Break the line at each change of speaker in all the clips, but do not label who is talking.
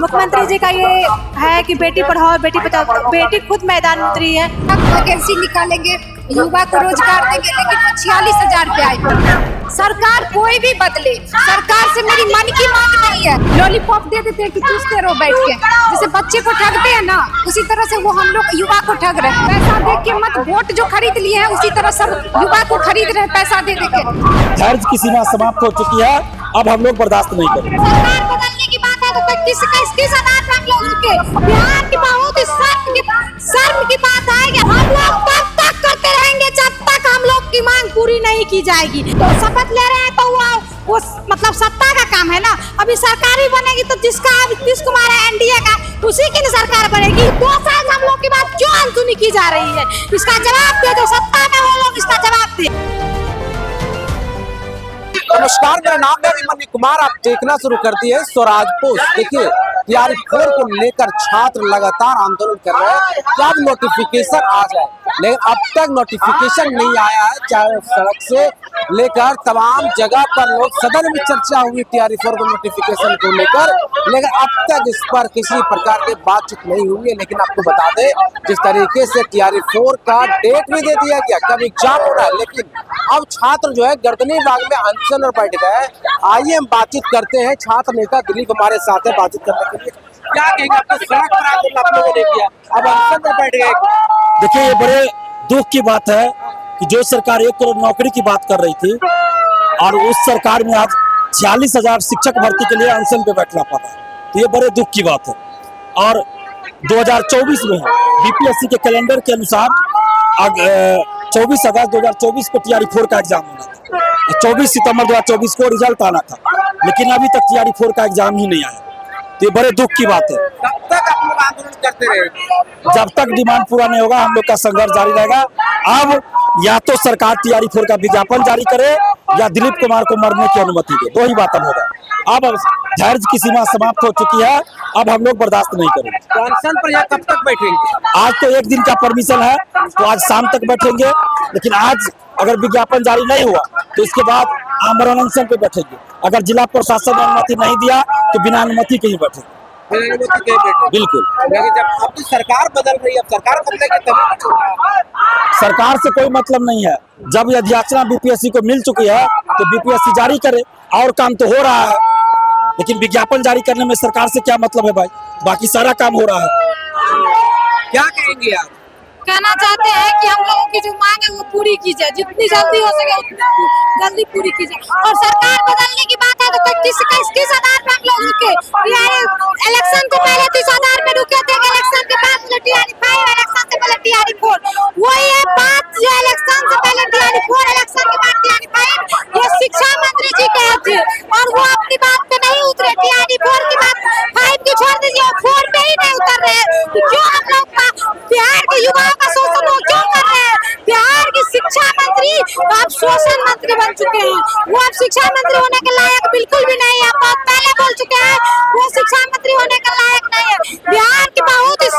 मुख्यमंत्री जी का ये है कि बेटी पढ़ाओ बेटी बचाओ, बेटी खुद मैदान में उतरी है।
वैकेंसी निकालेंगे, युवा को रोजगार देंगे, लेकिन 46,000 रुपया आए। सरकार कोई भी बदले, सरकार से मेरी मन की मांग नहीं है। लॉलीपॉप दे देते हैं कि चूसते रहो बैठ के, जैसे बच्चे को ठगते हैं ना, उसी तरह से वो हम लोग युवा को ठग रहे हैं। पैसा दे के मत, वोट जो खरीद लिए हैं उसी तरह सब युवा को खरीद रहे हैं पैसा दे के।
धैर्य की सीमा समाप्त हो चुकी है, अब हम लोग बर्दाश्त नहीं करेंगे।
सरकार बदलने की बात है तो किस आधार पर हम लोग रुके? बिहार की बहुत ही शर्म की बात है कि हम लोग तब तक करते रहेंगे जब तक हम लोग की मांग पूरी नहीं की जाएगी। तो शपथ ले रहे हैं तो वो मतलब सत्ता का काम है ना। अभी सरकार ही बनेगी तो जिसका नीतीश कुमार है एनडीए का, उसी की सरकार बनेगी। 2 साल हम लोग की बात क्यों अनसुनी की जा रही है? इसका जवाब दे, जो सत्ता में वो लोग इसका जवाब दे।
नमस्कार, मेरा नाम है अभिमन्यु कुमार। आप देखना शुरू करती है स्वराज पोस्ट। देखिए, तैयारी 4 को लेकर छात्र लगातार आंदोलन कर रहे हैं। कब नोटिफिकेशन आ जाए, लेकिन अब तक नोटिफिकेशन नहीं आया है। चाहे सड़क से लेकर तमाम जगह पर लोग सदन में चर्चा हुई तैयारी 4 को नोटिफिकेशन को लेकर, लेकिन अब तक इस पर किसी प्रकार की बातचीत नहीं हुई है। लेकिन आपको बता दें, जिस तरीके से तैयारी 4 का डेट भी दे दिया गया, कब एग्जाम हो रहा है, लेकिन अब छात्र जो है गर्दनी बाग में अनशन और बैठ गए। आइए हम बातचीत करते हैं। छात्र नेता दिलीप हमारे साथ है बातचीत करने के लिए। क्या कहेंगे, आपको सड़क पर आंदोलन आप लोगों ने किया, अब अनशन में बैठ गए?
देखिए, ये बड़े दुख की बात है कि जो सरकार 1 करोड़ नौकरी की बात कर रही थी और उस सरकार में आज 46,000 शिक्षक भर्ती के लिए अनशन पे बैठना पड़ा, तो ये बड़े दुख की बात है। और 2024 में बीपीएससी के कैलेंडर के अनुसार 24 अगस्त 2024 को तैयारी 4 का एग्जाम होना था। 24 सितंबर 2024 को रिजल्ट आना था, लेकिन अभी तक तैयारी 4 का एग्जाम ही नहीं आया। तो ये बड़े दुख की बात है।
कब तक आप लोग आंदोलन करते रहेंगे?
जब तक डिमांड पूरा नहीं होगा हम लोग का संघर्ष जारी रहेगा। अब या तो सरकार तैयारी 4 का विज्ञापन जारी करे या दिलीप कुमार को मरने की अनुमति दे, 2 ही बात अब होगा। अब धैर्य की सीमा समाप्त हो चुकी है, अब हम लोग बर्दाश्त नहीं करेंगे।
तो अनशन पर यहाँ कब तक बैठेंगे?
आज तो 1 दिन का परमिशन है, तो आज शाम तक बैठेंगे, लेकिन आज अगर विज्ञापन जारी नहीं हुआ तो इसके बाद आमरण अनशन पे बैठेंगे। अगर जिला प्रशासन ने अनुमति नहीं दिया तो बिना अनुमति के ही बैठेंगे। बिल्कुल।
लेकिन जब अब तो सरकार बदल रही है, अब सरकार बदलेगी तभी।
सरकार से कोई मतलब नहीं है। जब अधियाचना बीपीएससी को मिल चुकी है तो बीपीएससी जारी करे, और काम तो हो रहा है, लेकिन विज्ञापन जारी करने में सरकार से क्या मतलब है भाई? बाकी सारा काम हो रहा है।
क्या कहेंगे आप?
कहना चाहते हैं कि हम लोगों की जो मांग है वो पूरी की जाए, जितनी जल्दी हो सके उतनी जल्दी पूरी की जाए। और सरकार बदलने की बात है तो किस आधार पर हम लोग रुके? इलेक्शन से पहले तो इस आधार पे रुके थे, इलेक्शन के बाद टीआरई 5, इलेक्शन से पहले टीआरई 4। वही है बात जो इलेक्शन से पहले टीआरई 4, इलेक्शन के बाद टीआरई 5, ये शिक्षा मंत्री जी कहे थे और वो अपनी बात पे नहीं उतरे। टीआरई 4 की बात 5 की छोड़ दीजिए, 4 पे ही नहीं उतर रहे। तो क्यों हम लोग बिहार के युवाओं का शोषण वो क्यों कर रहे हैं? बिहार की शिक्षा मंत्री अब शोषण मंत्री बन चुके हैं। वो अब शिक्षा मंत्री होने के लायक बिल्कुल भी नहीं है। बहुत पहले बोल चुके हैं वो शिक्षा मंत्री होने के लायक नहीं है। बिहार की बहुत ही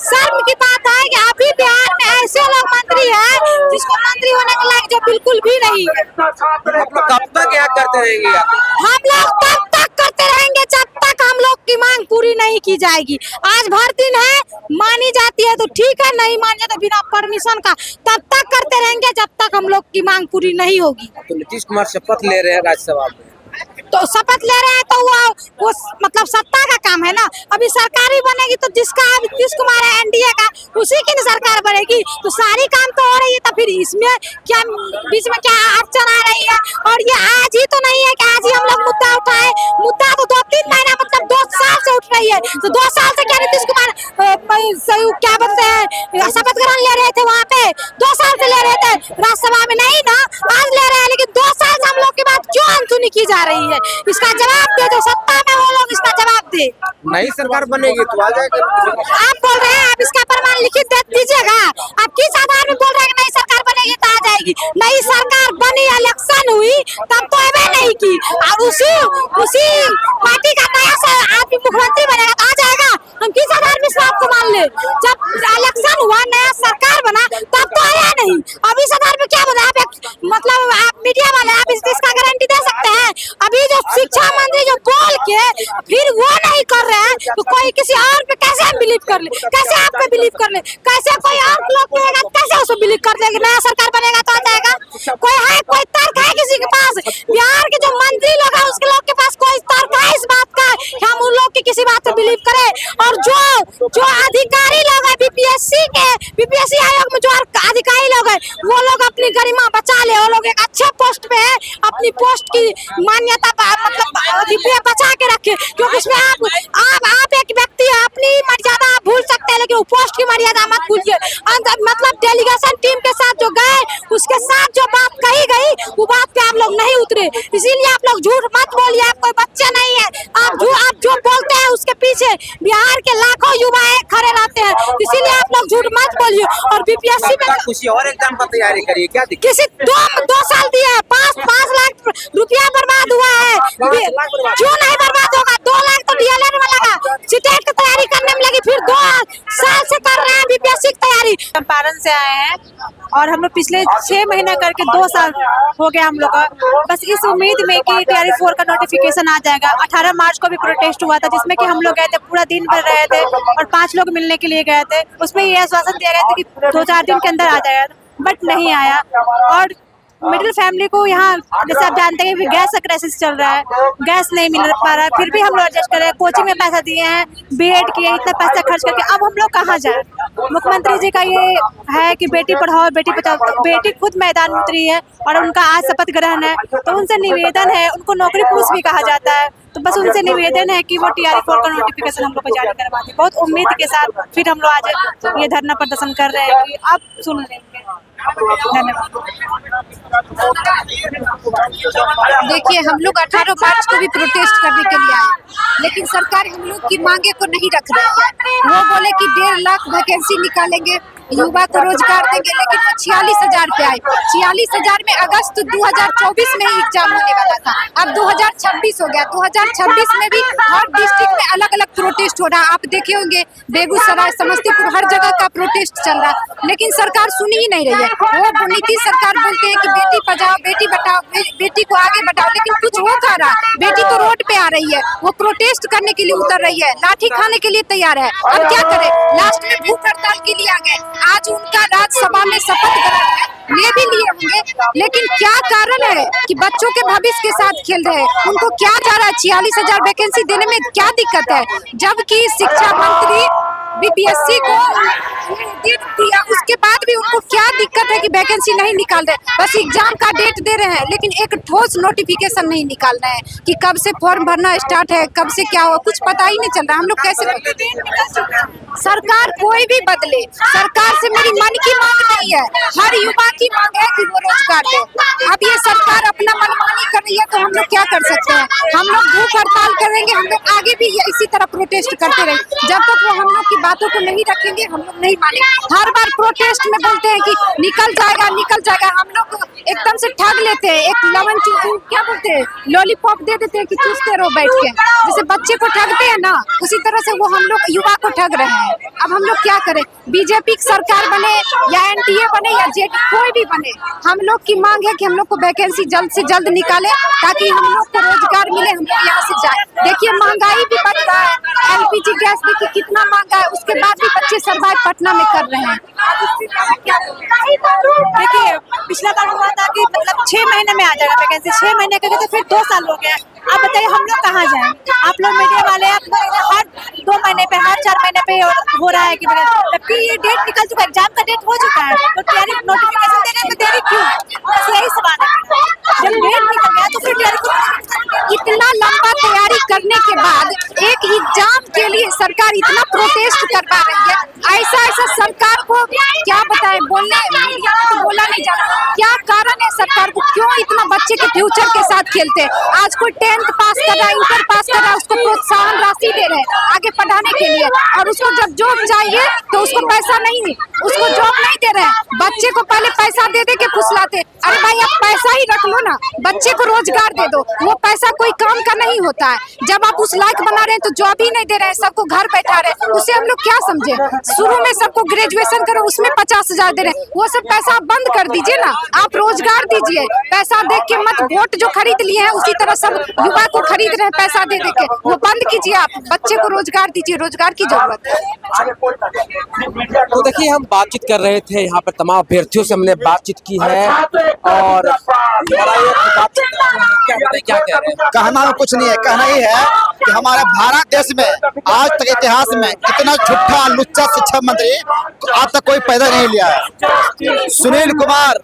शर्म की बात है कि अभी बिहार में ऐसे लोग मंत्री हैं जिसको मंत्री होने के लायक जो बिल्कुल भी नहीं है।
आप लोग कब तक यहाँ करते रहेंगे?
हम लोग तब तक करते रहेंगे जब तक हम लोग की मांग पूरी नहीं की जाएगी। आज भर्ती है, मानी जाती है तो ठीक है, नहीं मान जाए तो बिना परमिशन का तब तक करते रहेंगे जब तक हम लोग की मांग पूरी नहीं होगी।
तो नीतीश कुमार शपथ ले रहे हैं राज्यसभा में,
तो शपथ ले रहे हैं तो वो मतलब सत्ता का काम है ना। अभी सरकार ही बनेगी तो जिसका नीतीश कुमार है एनडीए का, उसी की सरकार बनेगी। तो सारी काम तो हो रही है, तो फिर इसमें क्या बीच में क्या अड़चन आ रही है? और ये आज ही तो नहीं है कि आज ही हम लोग मुद्दा उठाए। मुद्दा तो 2-3 महीना मतलब 2 साल से उठ रही है। तो 2 साल से क्या नीतीश कुमार क्या बोलते हैं शपथ ग्रहण ले रहे थे वहाँ पे? 2 साल से ले रहे थे, राज्यसभा में नहीं ना, आज ले रहे हैं। लेकिन 2 साल से हम लोग की बात क्यों अनसुनी की जा रही है? इसका जवाब दे, जो सत्ता में वो लोग इसका जवाब दे।
नई सरकार बनेगी तो आ जाएगा।
आप बोल रहे हैं, आप इसका प्रमाण लिखित दे दीजिएगा। आप किस आधार में बोल रहे हैं कि नई सरकार बनेगी तो आ जाएगी? नई सरकार बनी, इलेक्शन हुई, तब तो अबे नहीं की, और उसी पार्टी का नया आदमी मुख्यमंत्री बनेगा तो आ जाएगा। हम किस आधार में इस बात को मान ले? जब इलेक्शन हुआ, नया सरकार बना, तब तो आया नहीं। अब इस आधार पे क्या बता? मतलब आप मीडिया वाले आप इसका गारंटी दे सकते हैं? अभी जो शिक्षा मंत्री जो बोल के फिर वो नहीं कर रहे हैं तो कोई किसी और पे कैसे हम बिलीव कर ले, कैसे आप पे बिलीव कर ले, कैसे कोई और लोग कहेगा कैसे उसको बिलीव कर लेगा। नया सरकार बनेगा तो आ जाएगा, कोई तर्क है किसी के पास? बिहार के जो मंत्री लोग हैं उसके लोग के पास कोई तर्क है इस बात का कि हम उन लोग की किसी बात पे बिलीव करें? और जो अधिकारी लोग हैं बीपीएससी आयोग में जो अधिकारी लोग हैं वो लोग अपनी गरिमा बचा ले, वो लोग एक अच्छे पोस्ट पे है, अपनी पोस्ट की मान्यता मतलब बचा के रखे, क्योंकि इसमें आप एक व्यक्ति अपनी मर्यादा आप भूल सकते हैं लेकिन पोस्ट की मर्यादा मत भूलिए। मतलब डेलीगेशन टीम के साथ जो गए उसके साथ जो बात कही गई वो बात पे आप लोग नहीं उतरे, इसीलिए आप लोग झूठ मत बोलिए। आप कोई बच्चे नहीं है, आप जो बोलते हैं उसके पीछे बिहार के लाखों युवा खड़े रहते हैं, इसीलिए आप लोग झूठ मत बोलिए। और बीपीएससी में
किसी और एग्जाम का तैयारी करिए, क्या दिक्कत?
किसी 2 साल दिए, 5 लाख रुपया बर्बाद हुआ है, क्यों नहीं बर्बाद होगा? 2 लाख तो डीएलएड में लगा, सीटेट की तैयारी करने में लगी, फिर 2 साल से कर रहे हैं बीपीएससी की तैयारी।
चंपारण से आए हैं और हम लोग पिछले 6 महीना करके 2 साल हो गया हम लोग का, बस इस उम्मीद में कि TRE 4 का नोटिफिकेशन आ जाएगा। 18 मार्च को भी प्रोटेस्ट हुआ था जिसमें कि हम लोग गए थे, पूरा दिन भर रहे थे और 5 लोग मिलने के लिए गए थे। उसमें ये आश्वासन दिया गया था कि 2-4 दिन के अंदर आ जाएगा, बट नहीं आया। और मिडिल फैमिली को यहाँ जैसे आप जानते हैं कि गैस का क्राइसिस चल रहा है, गैस नहीं मिल पा रहा है, फिर भी हम लोग एडजस्ट कर रहे हैं। कोचिंग में पैसा दिए हैं, बीएड किए, इतना पैसा खर्च करके अब हम लोग कहाँ जाए? मुख्यमंत्री जी का ये है कि बेटी पढ़ाओ बेटी बचाओ, बेटी खुद मैदान में उतरी है और उनका आज शपथ ग्रहण है, तो उनसे निवेदन है, उनको नौकरी पुरुष भी कहा जाता है, तो बस उनसे निवेदन है कि वो TRE 4 का नोटिफिकेशन हम लोग को जारी करवा दें। बहुत उम्मीद के साथ फिर हम लोग आज ये धरना प्रदर्शन कर रहे हैं कि आप सुन लेंगे।
देखिए, हम लोग 18 मार्च को भी प्रोटेस्ट करने के लिए आए, लेकिन सरकार हम लोग की मांगे को नहीं रख रही है। वो बोले कि 1.5 लाख वैकेंसी निकालेंगे, युवा को रोजगार देंगे, लेकिन वो 46,000 पे आए। 46,000 में अगस्त 2024 में ही एग्जाम होने वाला था, अब 2026 हो गया। 2026 में भी हर डिस्ट्रिक्ट में अलग अलग प्रोटेस्ट हो रहा है। आप देखे होंगे बेगूसराय, समस्तीपुर, हर जगह का प्रोटेस्ट चल रहा है, लेकिन सरकार सुन ही नहीं रही है। वो नीतीश सरकार बोलते हैं कि बेटी पढ़ाओ बेटी बचाओ, बेटी को आगे बढ़ाओ, लेकिन कुछ हो कह रहा। बेटी तो रोड पे आ रही है, वो प्रोटेस्ट करने के लिए उतर रही है, लाठी खाने के लिए तैयार है। अब क्या करे? लास्ट में भूख हड़ताल के लिए आ गए। आज उनका राज्यसभा में शपथ ग्रहण है, ले भी लिए होंगे, लेकिन क्या कारण है कि बच्चों के भविष्य के साथ खेल रहे हैं? उनको क्या जा रहा है? 46,000 वैकेंसी देने में क्या दिक्कत है? जबकि शिक्षा मंत्री बीपीएससी को डेट दिया, उसके बाद भी उनको क्या दिक्कत है कि वैकेंसी नहीं निकाल रहे? बस एग्जाम का डेट दे रहे हैं, लेकिन एक ठोस नोटिफिकेशन नहीं निकाल रहे हैं कि कब से फॉर्म भरना स्टार्ट है, कब से क्या हो, कुछ पता ही नहीं चल रहा। हम लोग कैसे? सरकार कोई भी बदले, सरकार से मेरी मन की मांग नहीं है, हर युवा की मांग है कि वो रोजगार दे। अब ये सरकार अपना मनमानी कर रही है तो हम लोग क्या कर सकते हैं? हम लोग भूख हड़ताल करेंगे, हम लोग आगे भी इसी तरह प्रोटेस्ट करते रहेंगे जब तक वो हम लोग की बातों को नहीं रखेंगे। हम लोग नहीं मानेंगे। हर बार प्रोटेस्ट में बोलते हैं कि निकल जाएगा निकल जाएगा, हम लोग एकदम से ठग लेते हैं। एक लवन क्या बोलते हैं, लॉलीपॉप दे देते हैं कि चूसते रहो बैठ के, जैसे बच्चे को ठगते हैं ना, उसी तरह से वो हम लोग युवा को ठग रहे हैं। अब हम लोग क्या करें? बीजेपी की सरकार बने या एनडीए बने या जेडी, कोई भी बने, हम लोग की मांग है कि हम लोग को वैकेंसी जल्द से जल्द निकाले ताकि हम लोग को रोजगार मिले, हम लोग यहाँ से जाए। देखिए महंगाई भी बढ़ रहा है, LPG गैस देखिए कितना महंगा है, उसके बाद भी बच्चे सर्वाइव पटना में कर रहे हैं।
देखिए पिछला बार हुआ था कि मतलब 6 महीने में आ जाएगा वैकेंसी, 6 महीने करके तो फिर 2 साल हो गया। अब बताइए हम लोग कहाँ जाएं? आप लोग मीडिया वाले आप हर 2 महीने पे, हर 4 महीने पे हो रहा है कि जबकि ये डेट निकल चुका है, एग्जाम का डेट हो चुका है, तो TRE नोटिफिकेशन देने में देरी क्यों? बस यही सवाल है। जब डेट निकल गया तो फिर TRE
इतना लंबा तैयारी करने के बाद एक एग्जाम के लिए सरकार इतना प्रोटेस्ट करवा रही है। ऐसा सरकार को क्या बताएं, बोलने तो बोला नहीं जा रहा। क्या कारण है सरकार को? क्यों इतना बच्चे के फ्यूचर के साथ खेलते हैं? आज कोई 10th पास कर रहा है, इंटर पास कर रहा है, उसको प्रोत्साहन राशि दे रहे हैं आगे पढ़ाने के लिए, और उसको जब जॉब चाहिए तो उसको पैसा नहीं, उसको जॉब नहीं दे रहे हैं। बच्चे को पहले पैसा दे दे के फुसलाते। अरे भाई आप पैसा ही रख लो ना, बच्चे को रोजगार दे दो। वो पैसा कोई काम का नहीं होता है। जब आप उस लायक बना रहे हैं तो जॉब ही नहीं दे रहे हैं, सबको घर बैठा रहे हैं, उससे हम लोग क्या समझे? शुरू में सबको ग्रेजुएशन करो, उसमें 50,000 दे रहे हैं, वो सब पैसा आप बंद कर दीजिए ना, आप रोजगार दीजिए। पैसा देख के मत, वोट जो खरीद लिए हैं उसी तरह सब युवा को खरीद रहे हैं पैसा दे दे के, वो बंद कीजिए आप। बच्चे को रोजगार दीजिए, रोजगार की जरूरत है।
तो देखिए, हम बातचीत कर रहे थे यहाँ पर तमाम अभ्यर्थियों से हमने बातचीत की है और क्या कह रहे हैं?
कहना कुछ नहीं है, कहना ही है कि हमारे भारत देश में आज तक इतिहास में इतना झूठा लुच्चा शिक्षा मंत्री आज तक कोई पैदा नहीं लिया है। सुनील कुमार,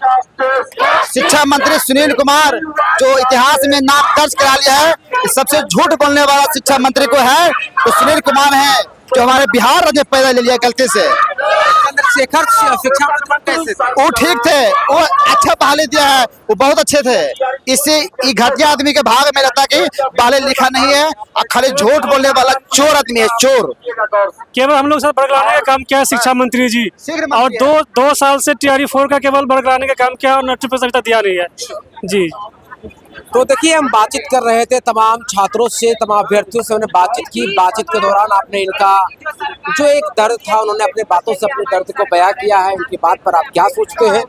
शिक्षा मंत्री सुनील कुमार जो इतिहास में नाम दर्ज करा लिया है, सबसे झूठ बोलने वाला शिक्षा मंत्री को है तो सुनील कुमार है, जो हमारे बिहार राज्य पैदा ले लिया गलती से।
चंद्रशेखर शिक्षा मंत्री कैसे थे?
वो ठीक थे, वो अच्छा बहाली दिया है, वो बहुत अच्छे थे। इसी घटिया आदमी के भाग में रहता कि पहले लिखा नहीं है और खाली झूठ बोलने वाला चोर आदमी है, चोर।
केवल हम लोग साथ बरगलाने का काम किया है शिक्षा मंत्री जी, और दो साल से TRE 4 का केवल बरगलाने का काम किया और नोटिफिकेशन अभी तक दिया नहीं है जी।
तो देखिए, हम बातचीत कर रहे थे तमाम छात्रों से, तमाम अभ्यर्थियों से हमने बातचीत की। बातचीत के दौरान आपने इनका जो एक दर्द था, उन्होंने अपनी बातों से अपने दर्द को बयां किया है। इनकी बात पर आप क्या सोचते हैं?